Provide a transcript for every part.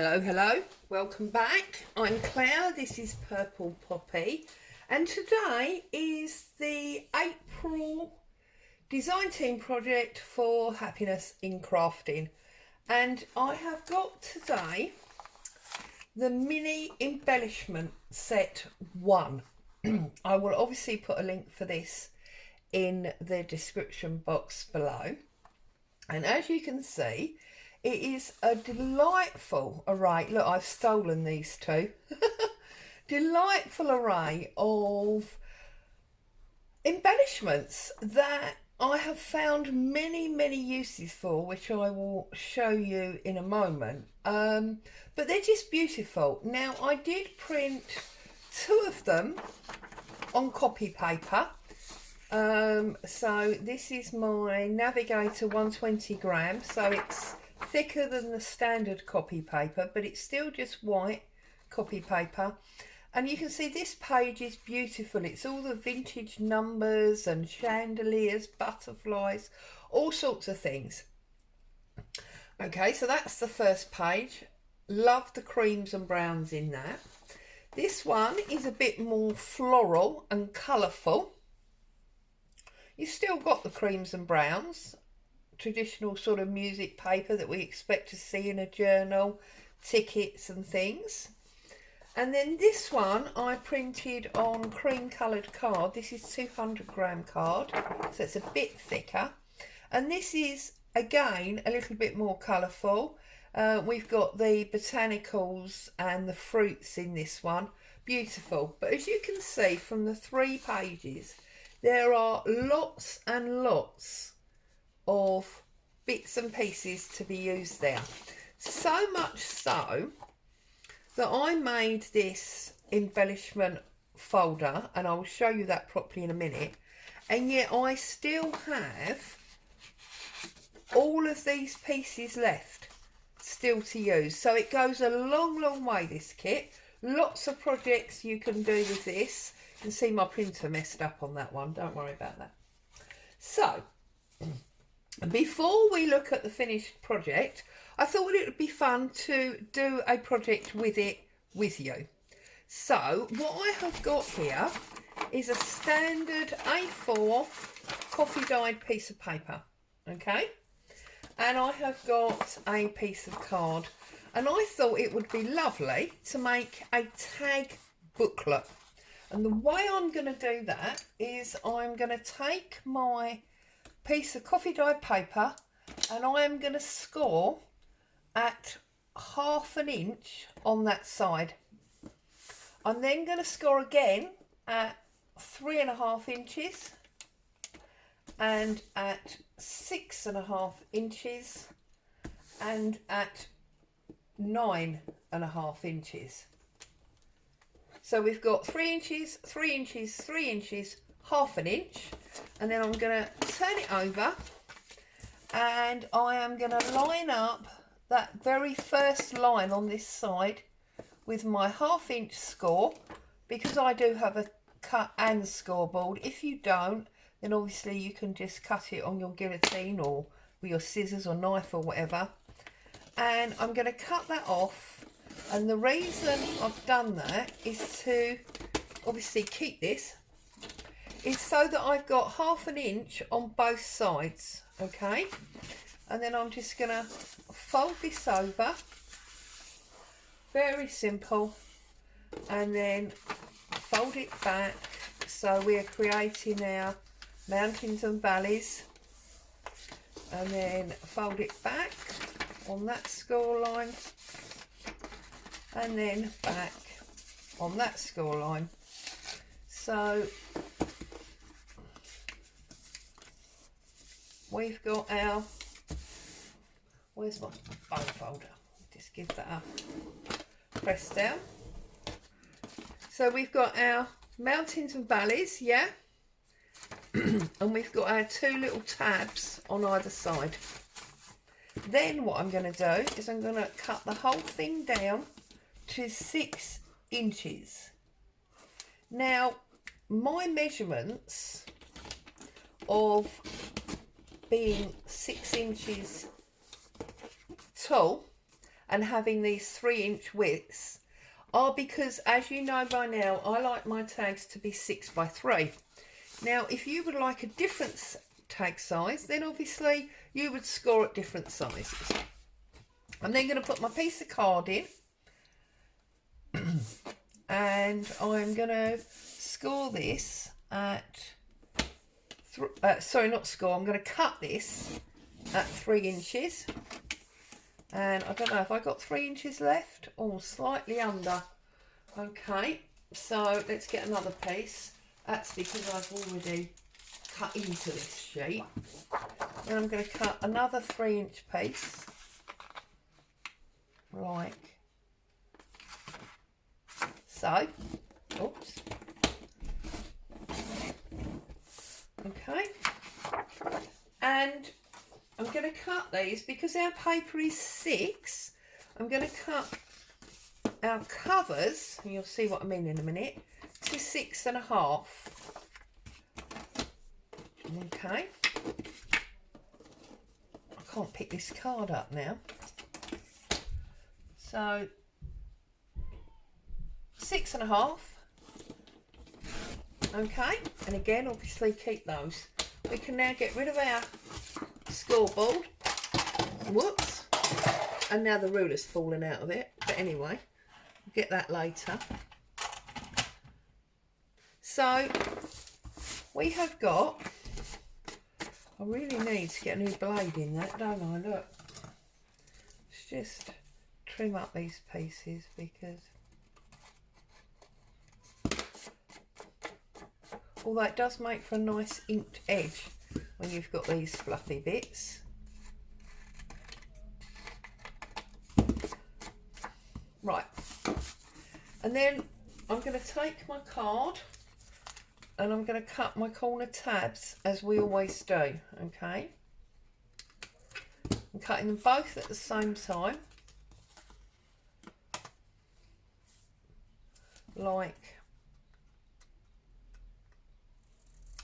Hello, hello, welcome back. I'm Claire, this is Purple Poppy, and today is the April design team project for Happiness in Crafting. And I have got today the mini embellishment set 1. I will obviously put a link for this in the description box below. And as you can see, it is a delightful array. Look, I've stolen these two. Delightful array of embellishments that I have found many uses for, which I will show you in a moment. But they're just beautiful. Now, I did print 2 of them on copy paper. So this is my Navigator 120 grams, so it's thicker than the standard copy paper, but it's still just white copy paper. And you can see this page is beautiful. It's all the vintage numbers and chandeliers, butterflies, all sorts of things. Okay, so that's the first page. Love the creams and browns in that. This one is a bit more floral and colourful. You've still got the creams and browns, traditional sort of music paper that we expect to see in a journal, tickets and things. And then this one I printed on cream coloured card. This is 200 gram card, so it's a bit thicker. And this is again a little bit more colourful. We've got the botanicals and the fruits in this one. Beautiful. But as you can see from the 3 pages, there are lots and lots of bits and pieces to be used there. So much so that I made this embellishment folder, and I will show you that properly in a minute, and yet I still have all of these pieces left still to use. So it goes a long way, this kit. Lots of projects you can do with this. You can see my printer messed up on that one, don't worry about that. So before we look at the finished project, I thought it would be fun to do a project with it with you. So what I have got here is a standard A4 coffee dyed piece of paper, okay? And I have got a piece of card, and I thought it would be lovely to make a tag booklet. And the way I'm going to do that is I'm going to take my piece of coffee dyed paper and I am going to score at 1/2 inch on that side. I'm then going to score again at 3.5 inches and at 6.5 inches and at 9.5 inches. So we've got 3 inches, 3 inches, 3 inches, 1/2 inch, and then I'm going to turn it over and I am going to line up that very first line on this side with my 1/2 inch score, because I do have a cut and scoreboard. If you don't, then obviously you can just cut it on your guillotine or with your scissors or knife or whatever. And I'm going to cut that off. And the reason I've done that is to obviously keep this, is so that I've got 1/2 inch on both sides, okay? And then I'm just going to fold this over, very simple, and then fold it back. So we're creating our mountains and valleys, and then fold it back on that score line, and then back on that score line. So we've got our, where's my bone folder? Just give that a press down. So we've got our mountains and valleys, yeah, and we've got our 2 little tabs on either side. Then what I'm going to do is I'm going to cut the whole thing down to 6 inches. Now, my measurements of being 6 inches tall and having these 3-inch widths are because, as you know by now, I like my tags to be 6 by 3. Now, if you would like a different tag size, then obviously you would score at different sizes. I'm then going to put my piece of card in and I'm going to score this at, sorry, not score, I'm going to cut this at 3 inches. And I don't know if I got 3 inches left or slightly under. Okay, so let's get another piece. That's because I've already cut into this sheet. And I'm going to cut another 3-inch piece, like so. Oops. Okay. And I'm going to cut these because our paper is 6. I'm going to cut our covers, and you'll see what I mean in a minute, to 6.5. Okay. I can't pick this card up now. So 6.5. Okay, and again, obviously keep those. We can now get rid of our scoreboard. Whoops. And now the ruler's fallen out of it. But anyway, we'll get that later. So we have got, I really need to get a new blade in that, don't I? Look. Let's just trim up these pieces because although it does make for a nice inked edge when you've got these fluffy bits. Right, and then I'm going to take my card and I'm going to cut my corner tabs as we always do, okay? I'm cutting them both at the same time, like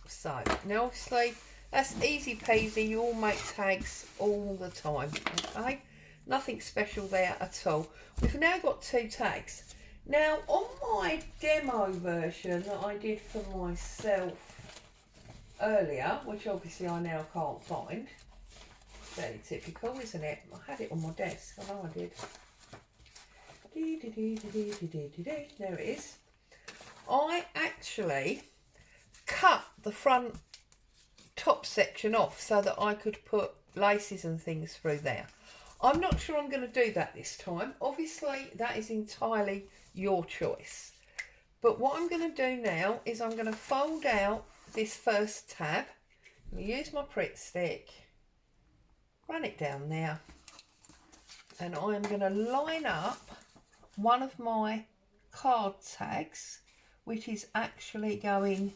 so. Now obviously that's easy peasy, you all make tags all the time, okay? Nothing special there at all. We've now got 2 tags. Now on my demo version that I did for myself earlier, which obviously I now can't find, very typical, isn't it? I had it on my desk, I know I did. There it is. I actually cut the front top section off so that I could put laces and things through there. I'm not sure I'm going to do that this time. Obviously, that is entirely your choice. But what I'm going to do now is I'm going to fold out this first tab. I'm going to use my Pritt stick, run it down there, and I'm going to line up one of my card tags, which is actually going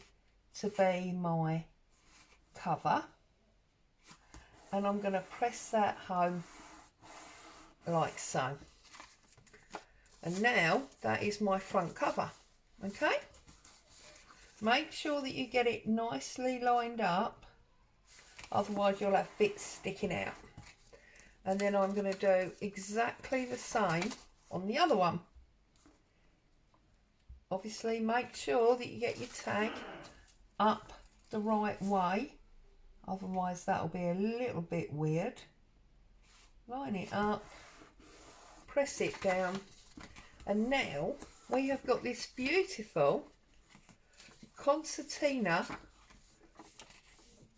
to be my cover, and I'm going to press that home like so. And now that is my front cover. Okay, make sure that you get it nicely lined up, otherwise you'll have bits sticking out. And then I'm going to do exactly the same on the other one. Obviously make sure that you get your tag up the right way, otherwise that'll be a little bit weird. Line it up, press it down, and now we have got this beautiful concertina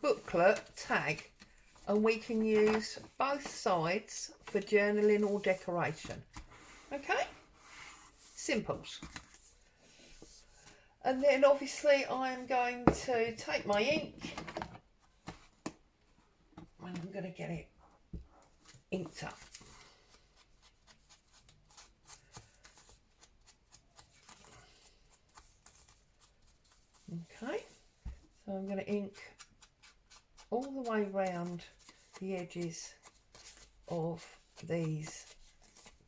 booklet tag, and we can use both sides for journaling or decoration. Okay, simples. And then obviously I'm going to take my ink and I'm going to get it inked up. Okay, so I'm going to ink all the way round the edges of these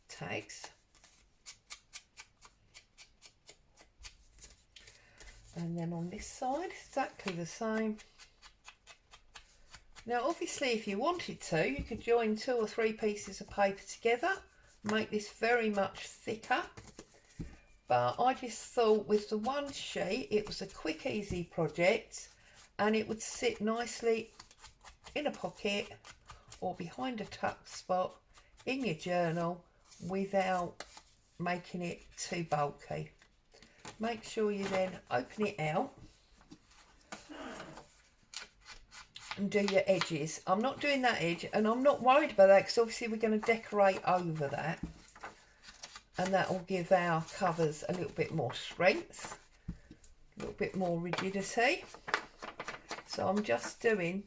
tags. And then on this side, exactly the same. Now obviously if you wanted to, you could join 2 or 3 pieces of paper together make this very much thicker, but I just thought with the one sheet it was a quick easy project and it would sit nicely in a pocket or behind a tuck spot in your journal without making it too bulky. Make sure you then open it out and do your edges. I'm not doing that edge, and I'm not worried about that because obviously we're going to decorate over that, and that will give our covers a little bit more strength, a little bit more rigidity. So I'm just doing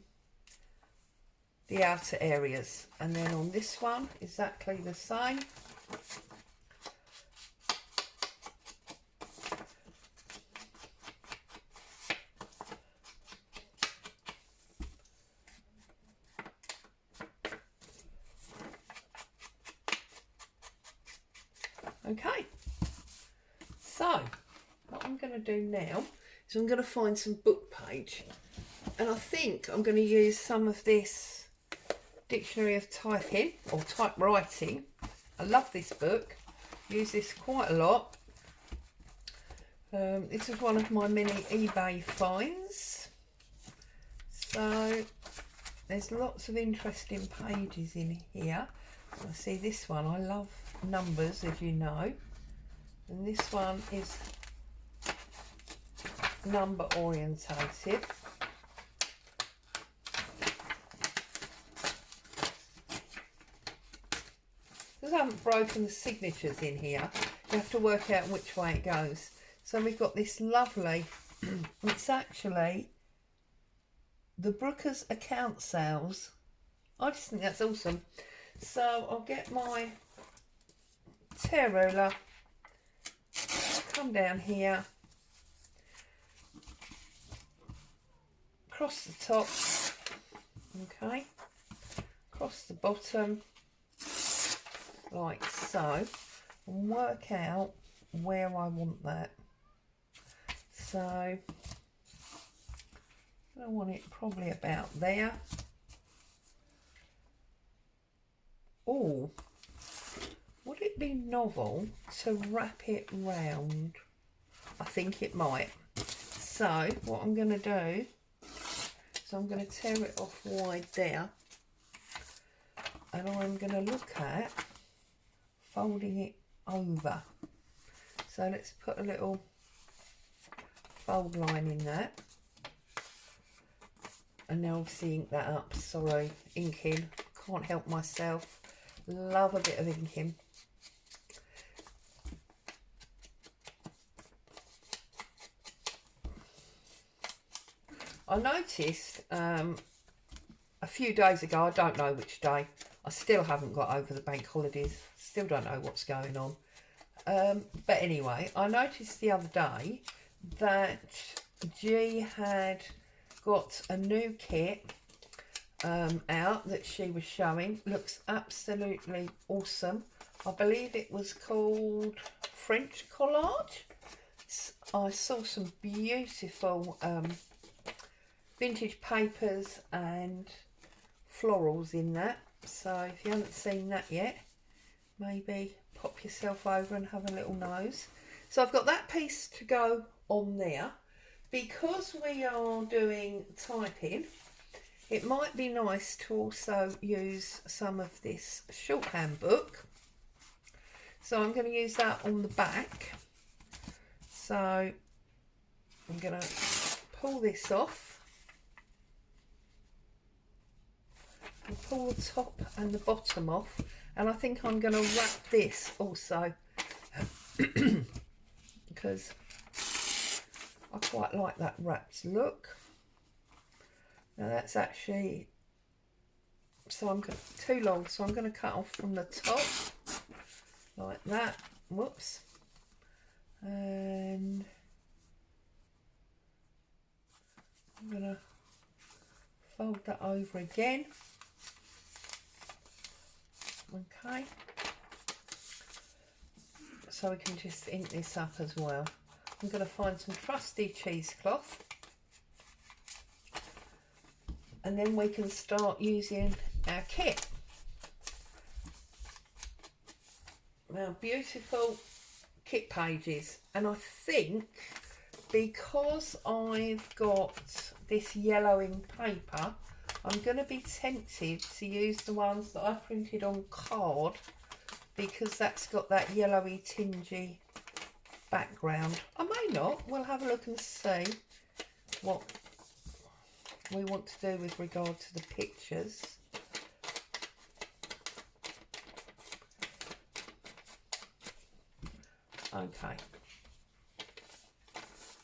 the outer areas, and then on this one exactly the same. Okay, so what I'm going to do now is I'm going to find some book page, and I think I'm going to use some of this Dictionary of Typing or Typewriting. I love this book, use this quite a lot. This is one of my mini eBay finds, so there's lots of interesting pages in here. I see this one, I love numbers, as you know, and this one is number orientated. Because I haven't broken the signatures in here, you have to work out which way it goes. So we've got this lovely, it's actually the Brooker's account sales. I just think that's awesome. So I'll get my tear ruler, come down here, across the top, okay, across the bottom, like so, and work out where I want that. So I want it probably about there. Oh, would it be novel to wrap it round? I think it might. So what I'm going to do is I'm going to tear it off wide there, and I'm going to look at folding it over. So let's put a little fold line in that, and now obviously ink that up. Sorry, inking, can't help myself. Love a bit of inking. I noticed a few days ago, I don't know which day, I still haven't got over the bank holidays, still don't know what's going on. But anyway, I noticed the other day that G had got a new kit out that she was showing. Looks absolutely awesome. I believe it was called French Collage. I saw some beautiful vintage papers and florals in that, so if you haven't seen that yet, maybe pop yourself over and have a little nose. So I've got that piece to go on there. Because we are doing typing, it might be nice to also use some of this shorthand book. So I'm going to use that on the back. So I'm going to pull this off and pull the top and the bottom off. And I think I'm going to wrap this also because I quite like that wrapped look. Now that's actually, so I'm going too long, so I'm going to cut off from the top like that. Whoops. And I'm going to fold that over again. Okay. So we can just ink this up as well. I'm going to find some trusty cheesecloth, and then we can start using our kit. Now, beautiful kit pages, and I think because I've got this yellowing paper, I'm going to be tempted to use the ones that I printed on card, because that's got that yellowy tingy background. I may not. We'll have a look and see what we want to do with regard to the pictures. Okay,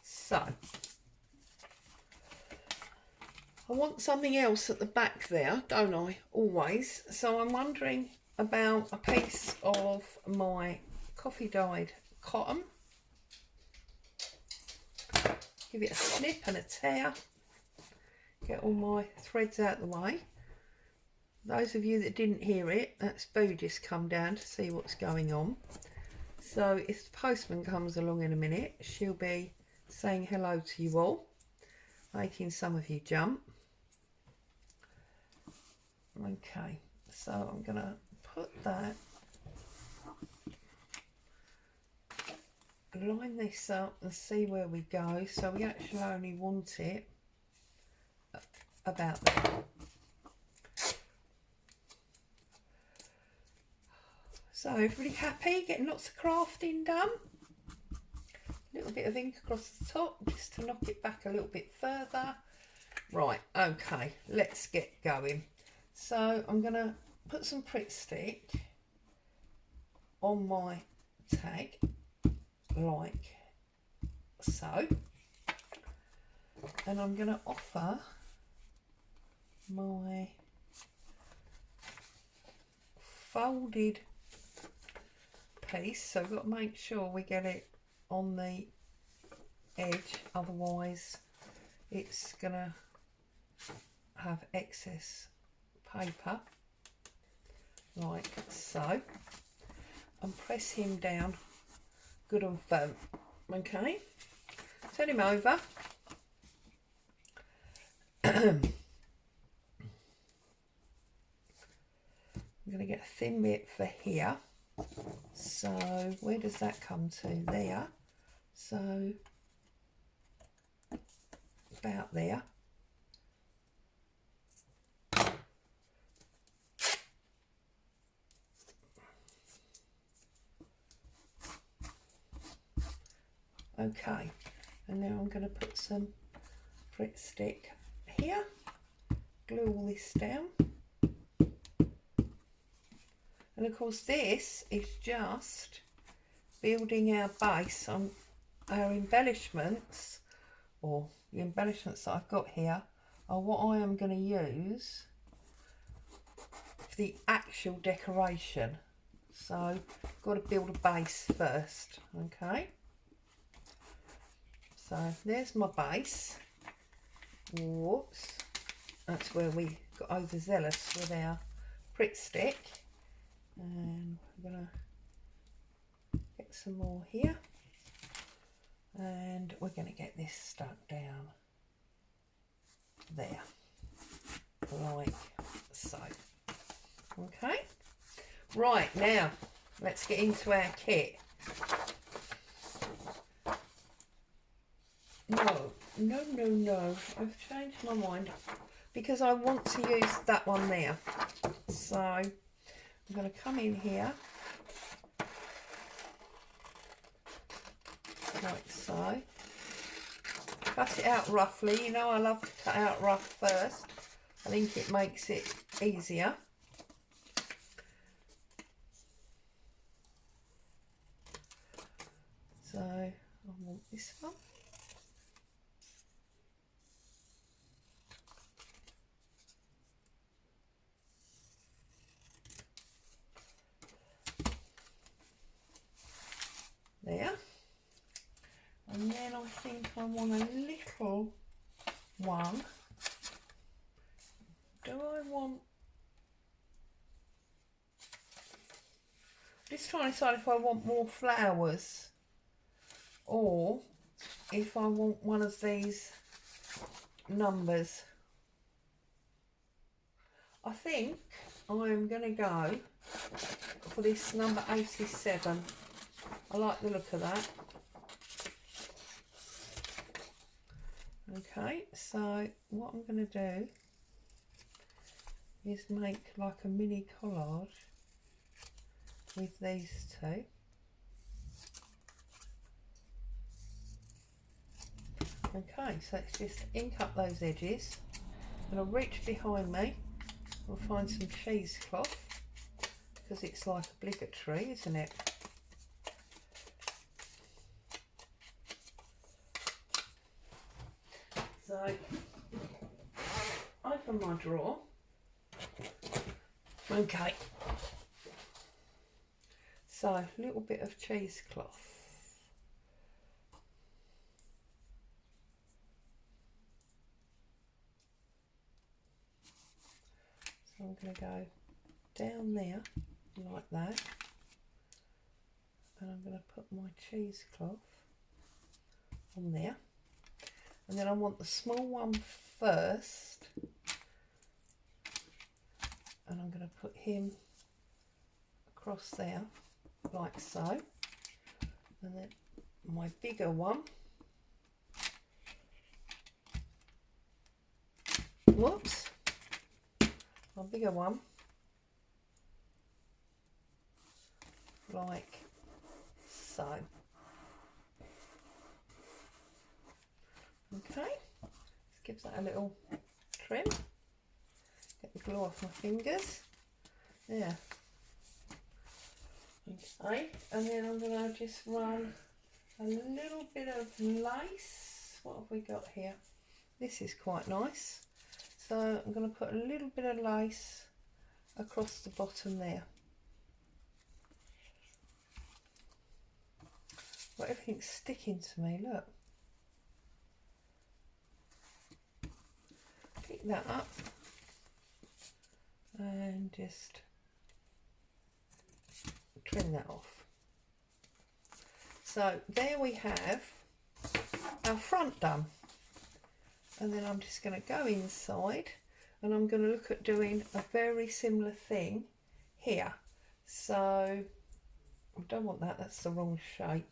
so I want something else at the back there, don't I, always? So I'm wondering about a piece of my coffee dyed cotton. Give it a snip and a tear, get all my threads out of the way. Those of you that didn't hear it, that's Boo just come down to see what's going on. So if the postman comes along in a minute, she'll be saying hello to you all, making some of you jump. Okay, so I'm going to put that, line this up and see where we go. So we actually only want it about there. So everybody happy, getting lots of crafting done. A little bit of ink across the top just to knock it back a little bit further. Right, okay, let's get going. So I'm going to put some Pritt stick on my tag, like so. And I'm going to offer my folded piece, so we've got to make sure we get it on the edge, otherwise it's gonna have excess paper, like so, and press him down good and firm. Okay, turn him over. I'm going to get a thin bit for here. So where does that come to? There. So about there. Okay, and now I'm going to put some Pritt stick here, glue all this down. And of course this is just building our base on our embellishments, or the embellishments that I've got here are what I am going to use for the actual decoration. So I've got to build a base first, okay? So there's my base. Whoops, that's where we got overzealous with our Pritt stick. And we're going to get some more here, and we're going to get this stuck down there, like so. Okay, right, now let's get into our kit. No, I've changed my mind because I want to use that one there. So I'm going to come in here like so, cut it out roughly. You know, I love to cut out rough first. I think it makes it easier. So I want this one. There, and then I think I want a little one. Do I want, just trying to decide if I want more flowers or if I want one of these numbers. I think I am going to go for this number 87. I like the look of that. Okay, so what I'm going to do is make like a mini collage with these two. Okay, so let's just ink up those edges, and I'll reach behind me, we'll find some cheesecloth, because it's like obligatory, isn't it? So, open my drawer. Okay, so a little bit of cheesecloth. So I'm going to go down there like that, and I'm going to put my cheesecloth on there, and then I want the small one first, and I'm going to put him across there like so, and then my bigger one, whoops, my bigger one like so. Okay, let's give that a little trim, get the glue off my fingers, yeah. Okay, and then I'm going to just run a little bit of lace. What have we got here? This is quite nice. So I'm going to put a little bit of lace across the bottom there. Well, everything's sticking to me, look. Pick that up and just trim that off. So there we have our front done, and then I'm just going to go inside and I'm going to look at doing a very similar thing here. So I don't want that, that's the wrong shape.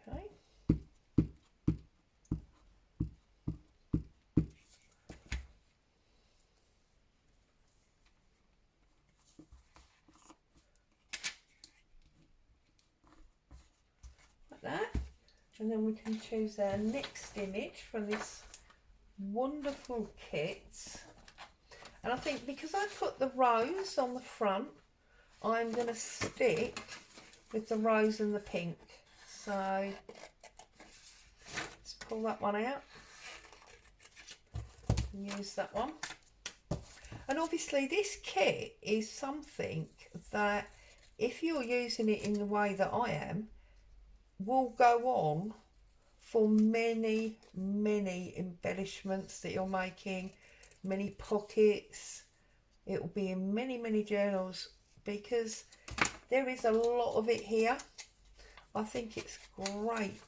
Okay. Like that. And then we can choose our next image from this wonderful kit. And I think because I put the rose on the front, I'm going to stick with the rose and the pink. So let's pull that one out and use that one. And obviously this kit is something that, if you're using it in the way that I am, will go on for many, many embellishments that you're making, many pockets. It will be in many, many journals, because there is a lot of it here. I think it's great,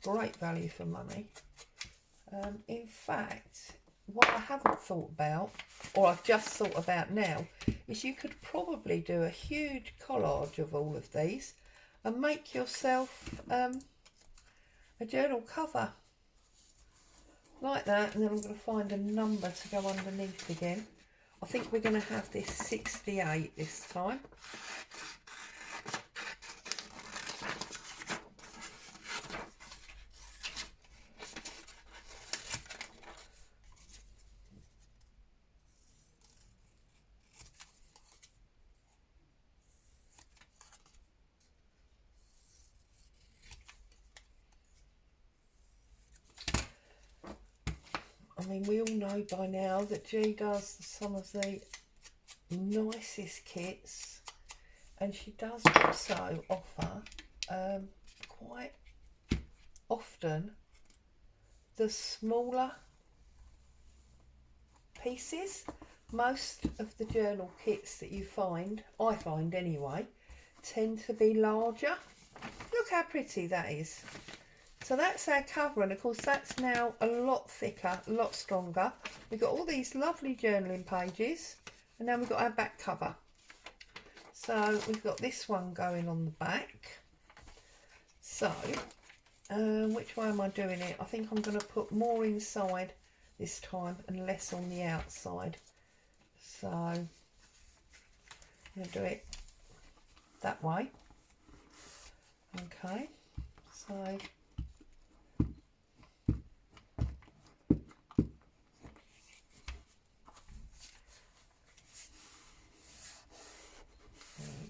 great value for money. In fact, what I haven't thought about, or I've just thought about now, is you could probably do a huge collage of all of these and make yourself a journal cover like that. And then I'm going to find a number to go underneath again. I think we're going to have this 68 this time. I mean, we all know by now that G does some of the nicest kits, and she does also offer quite often the smaller pieces. Most of the journal kits that you find, I find anyway, tend to be larger. Look how pretty that is. So that's our cover, and of course that's now a lot thicker, a lot stronger. We've got all these lovely journaling pages, and now we've got our back cover. So we've got this one going on the back. So which way am I doing it? I think I'm going to put more inside this time and less on the outside. So I'm going to do it that way. Okay, so there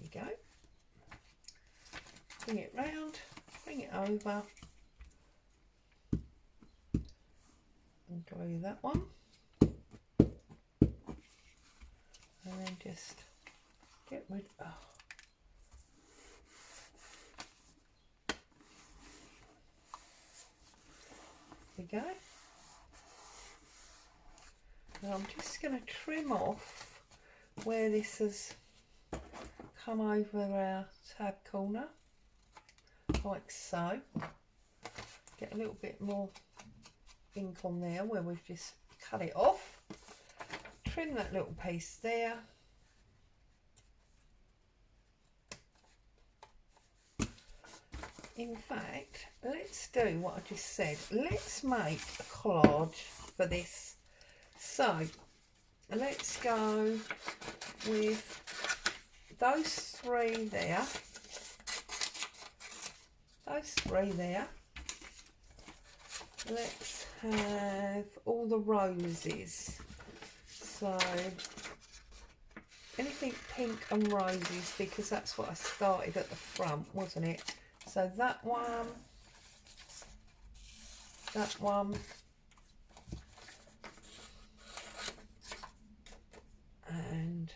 we go. Bring it round, bring it over, and glue that one, and then just get rid of. There we go. Now I'm just going to trim off where this has come over our tab corner, like so. Get a little bit more ink on there where we've just cut it off. Trim that little piece there. In fact, let's do what I just said. Let's make a collage for this. So let's go with those three there. Those three there. Let's have all the roses. So anything pink and roses, because that's what I started at the front, wasn't it? So that one, and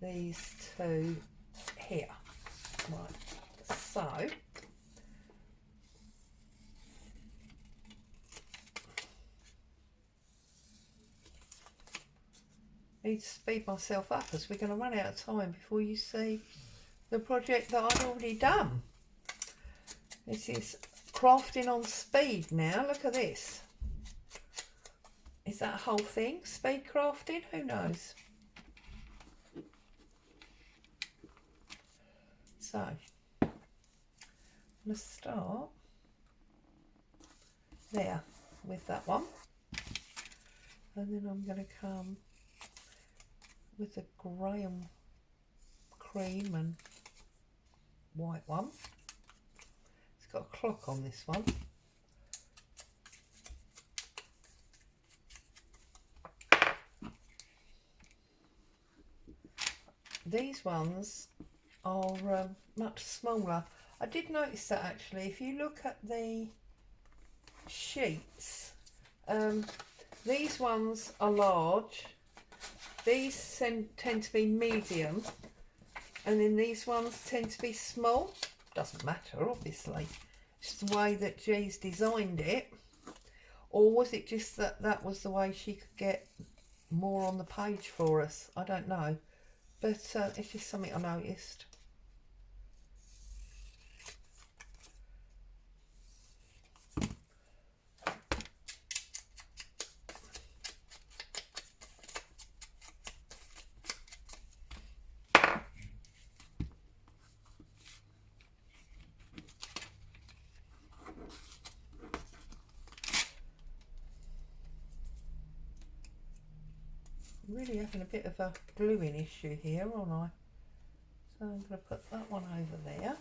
these two here. Right, so need to speed myself up as we're going to run out of time before you see the project that I've already done. This is crafting on speed now. Look at this. Is that a whole thing? Speed crafting? Who knows? So, I'm going to start there with that one. And then I'm going to come with the Graham cream and white one. It's got a clock on this one. These ones are much smaller. I did notice that actually. If you look at the sheets, these ones are large, these tend to be medium, and then these ones tend to be small. Doesn't matter, obviously. It's the way that G's designed it. Or was it just that that was the way she could get more on the page for us? I don't know. But it's just something I noticed. Really having a bit of a gluing issue here, aren't I? So I'm going to put that one over there.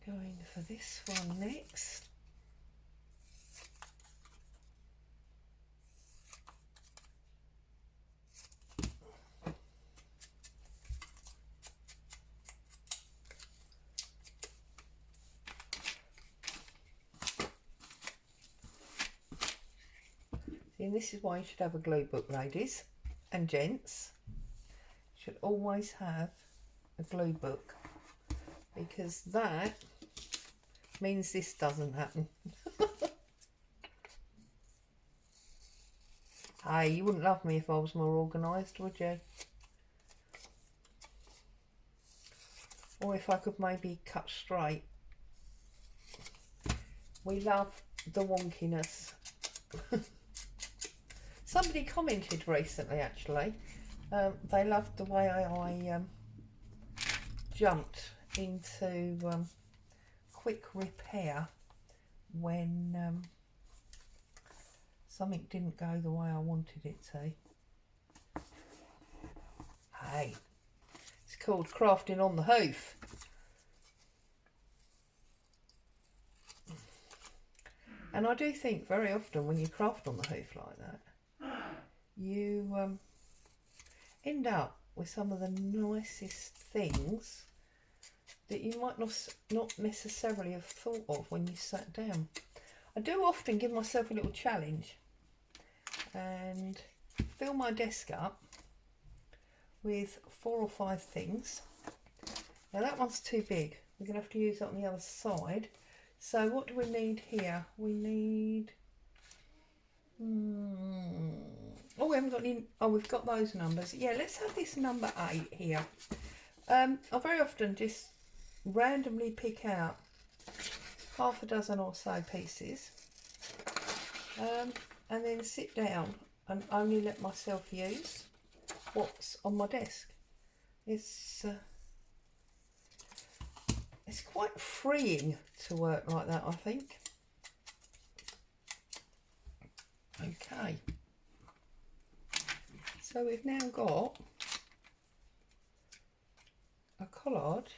Going for this one next. And this is why you should have a glue book, ladies and gents. You should always have a glue book, because that means this doesn't happen. Hey, you wouldn't love me if I was more organised, would you? or if I could maybe cut straight. We love the wonkiness. Somebody commented recently, actually, they loved the way I jumped into quick repair when something didn't go the way I wanted it to. Hey, it's called crafting on the hoof. And I do think very often when you craft on the hoof like that, you end up with some of the nicest things that you might not necessarily have thought of when you sat down. I do often give myself a little challenge and fill my desk up with 4 or 5 things. Now that one's too big. We're going to have to use that on the other side. So what do we need here? We need... oh, we haven't got any... Oh, we've got those numbers. Yeah, let's have this number 8 here. I very often just randomly pick out half a dozen or so pieces and then sit down and only let myself use what's on my desk. It's quite freeing to work like that, I think. Okay, so we've now got a collage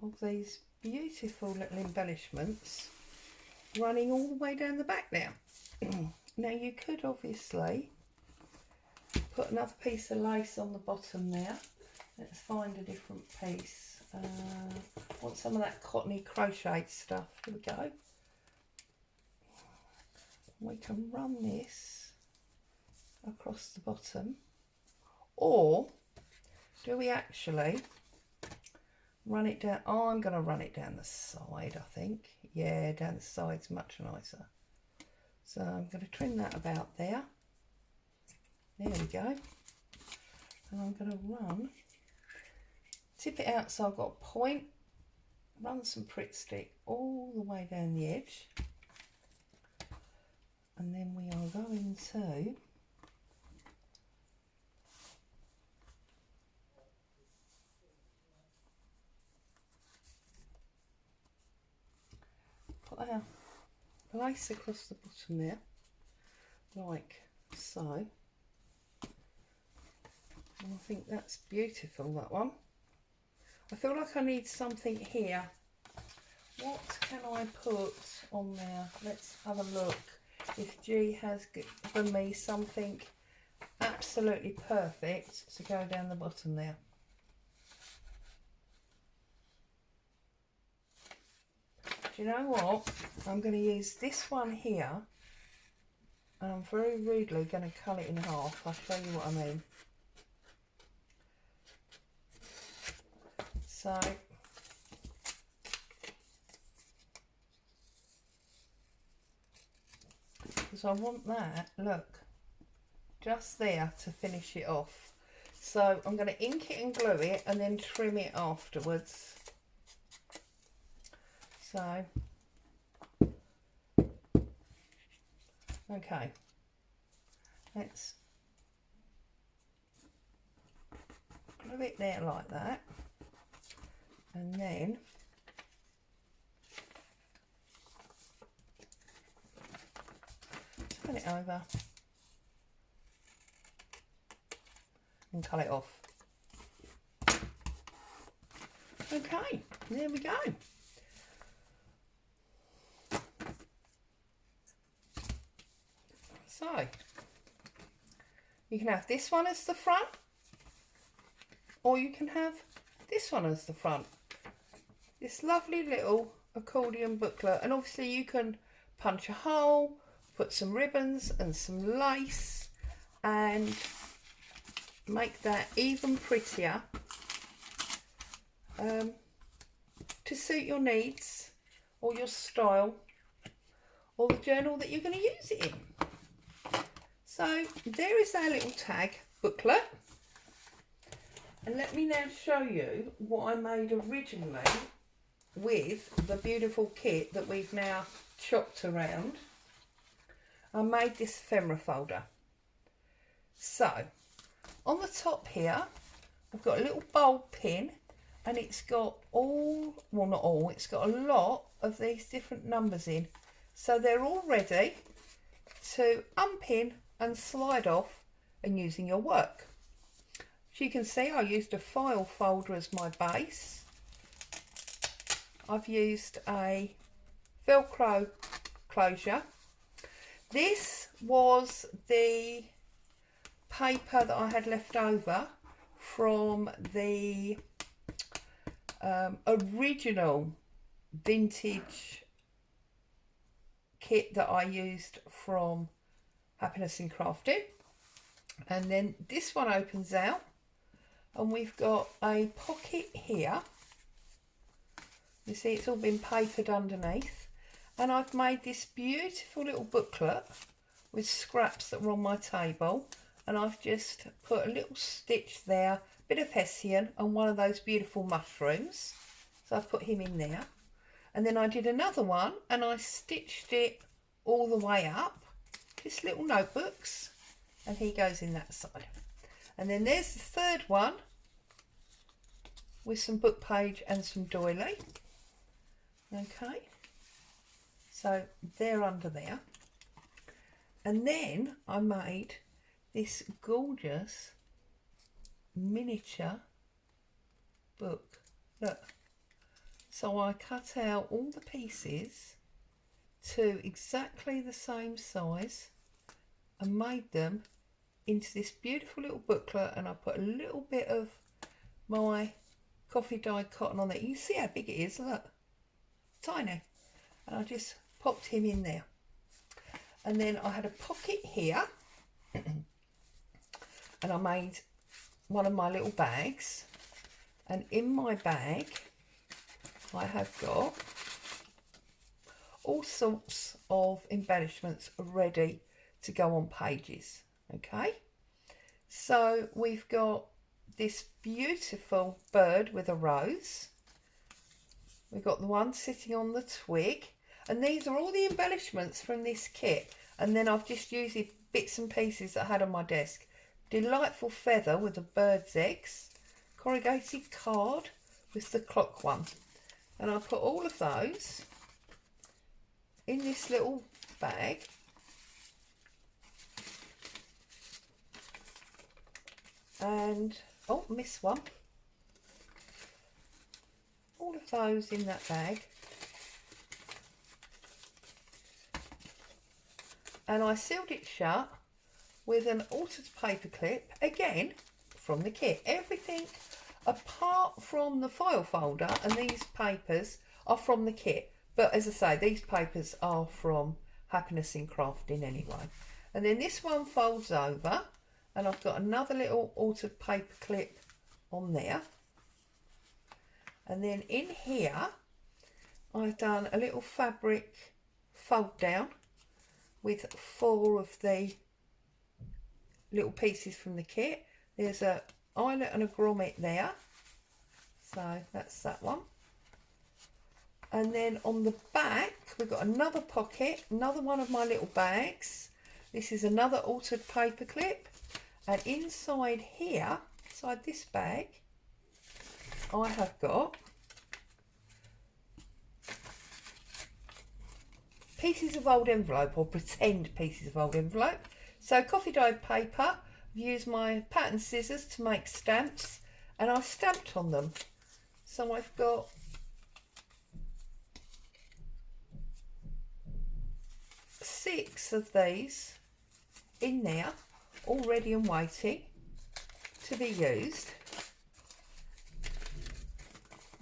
of these beautiful little embellishments running all the way down the back now. Now you could obviously put another piece of lace on the bottom there. Let's find a different piece. Want some of that cottony crochet stuff. Here we go. We can run this across the bottom, or do we actually run it down? Oh, I'm going to run it down the side, I think. Yeah, down the side's much nicer. So I'm going to trim that about there. There we go. And I'm going to tip it out so I've got a point, run some Pritt stick all the way down the edge, and then we are going to put our lace across the bottom there, like so. And I think that's beautiful, that one. I feel like I need something here. What can I put on there? Let's have a look if G has given me something absolutely perfect to go down the bottom there. Do you know what? I'm going to use this one here, and I'm very rudely going to cut it in half. I'll show you what I mean. So because I want that, look, just there to finish it off. So I'm going to ink it and glue it and then trim it afterwards. So, okay, let's glue it there like that, and then turn it over and cut it off. Okay, there we go. So you can have this one as the front, or you can have this one as the front. This lovely little accordion booklet, and obviously you can punch a hole, put some ribbons and some lace and make that even prettier to suit your needs or your style or the journal that you're going to use it in. So there is our little tag booklet. And let me now show you what I made originally with the beautiful kit that we've now chopped around. I made this ephemera folder. So on the top here I've got a little bulb pin, and it's got all, well not all, it's got a lot of these different numbers in, so they're all ready to unpin and slide off and use in your work. As you can see, I used a file folder as my base. I've used a Velcro closure. This was the paper that I had left over from the original vintage kit that I used from Happiness in Crafting. And then this one opens out, and we've got a pocket here. You see it's all been papered underneath, and I've made this beautiful little booklet with scraps that were on my table, and I've just put a little stitch there, bit of hessian and one of those beautiful mushrooms, so I've put him in there. And then I did another one and I stitched it all the way up, just little notebooks, and he goes in that side. And then there's the third one with some book page and some doily. Okay, so they're under there. And then I made this gorgeous miniature book. Look, so I cut out all the pieces to exactly the same size and made them into this beautiful little booklet, and I put a little bit of my coffee dyed cotton on there. You see how big it is, look, tiny. And I just popped him in there. And then I had a pocket here and I made one of my little bags, and in my bag I have got all sorts of embellishments ready to go on pages. Okay, so we've got this beautiful bird with a rose, we've got the one sitting on the twig, and these are all the embellishments from this kit. And then I've just used the bits and pieces that I had on my desk. Delightful feather with the bird's eggs, corrugated card with the clock one, and I put all of those in this little bag. And oh, missed one. All of those in that bag. And I sealed it shut with an altered paper clip, again from the kit. Everything apart from the file folder and these papers are from the kit, but as I say, these papers are from Happiness in Crafting anyway. And then this one folds over, and I've got another little altered paper clip on there. And then in here I've done a little fabric fold down with 4 of the little pieces from the kit. There's a eyelet and a grommet there, so that's that one. And then on the back we've got another pocket, another one of my little bags. This is another altered paper clip, and inside here, inside this bag, I have got pieces of old envelope, or pretend pieces of old envelope. So coffee dyed paper, I've used my pattern scissors to make stamps, and I've stamped on them. So I've got six of these in there, all ready and waiting to be used.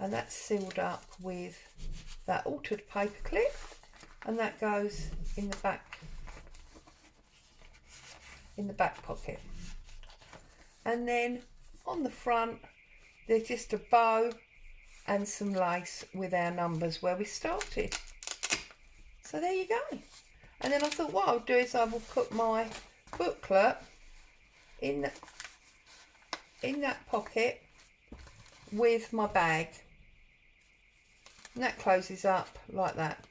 And that's sealed up with that altered paper clip, and that goes in the back pocket. And then on the front there's just a bow and some lace with our numbers where we started. So there you go. And then I thought what I'll do is I will put my booklet in that pocket with my bag. And that closes up like that.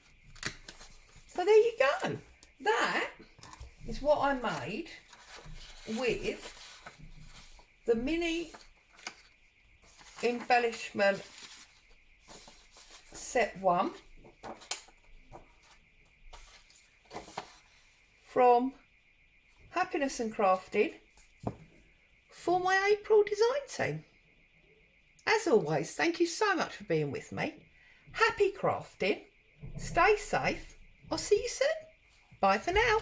So there you go. That is what I made with the mini embellishment set 1 from Happiness and Crafted for my April design team. As always, thank you so much for being with me. Happy crafting. Stay safe. I'll see you soon. Bye for now.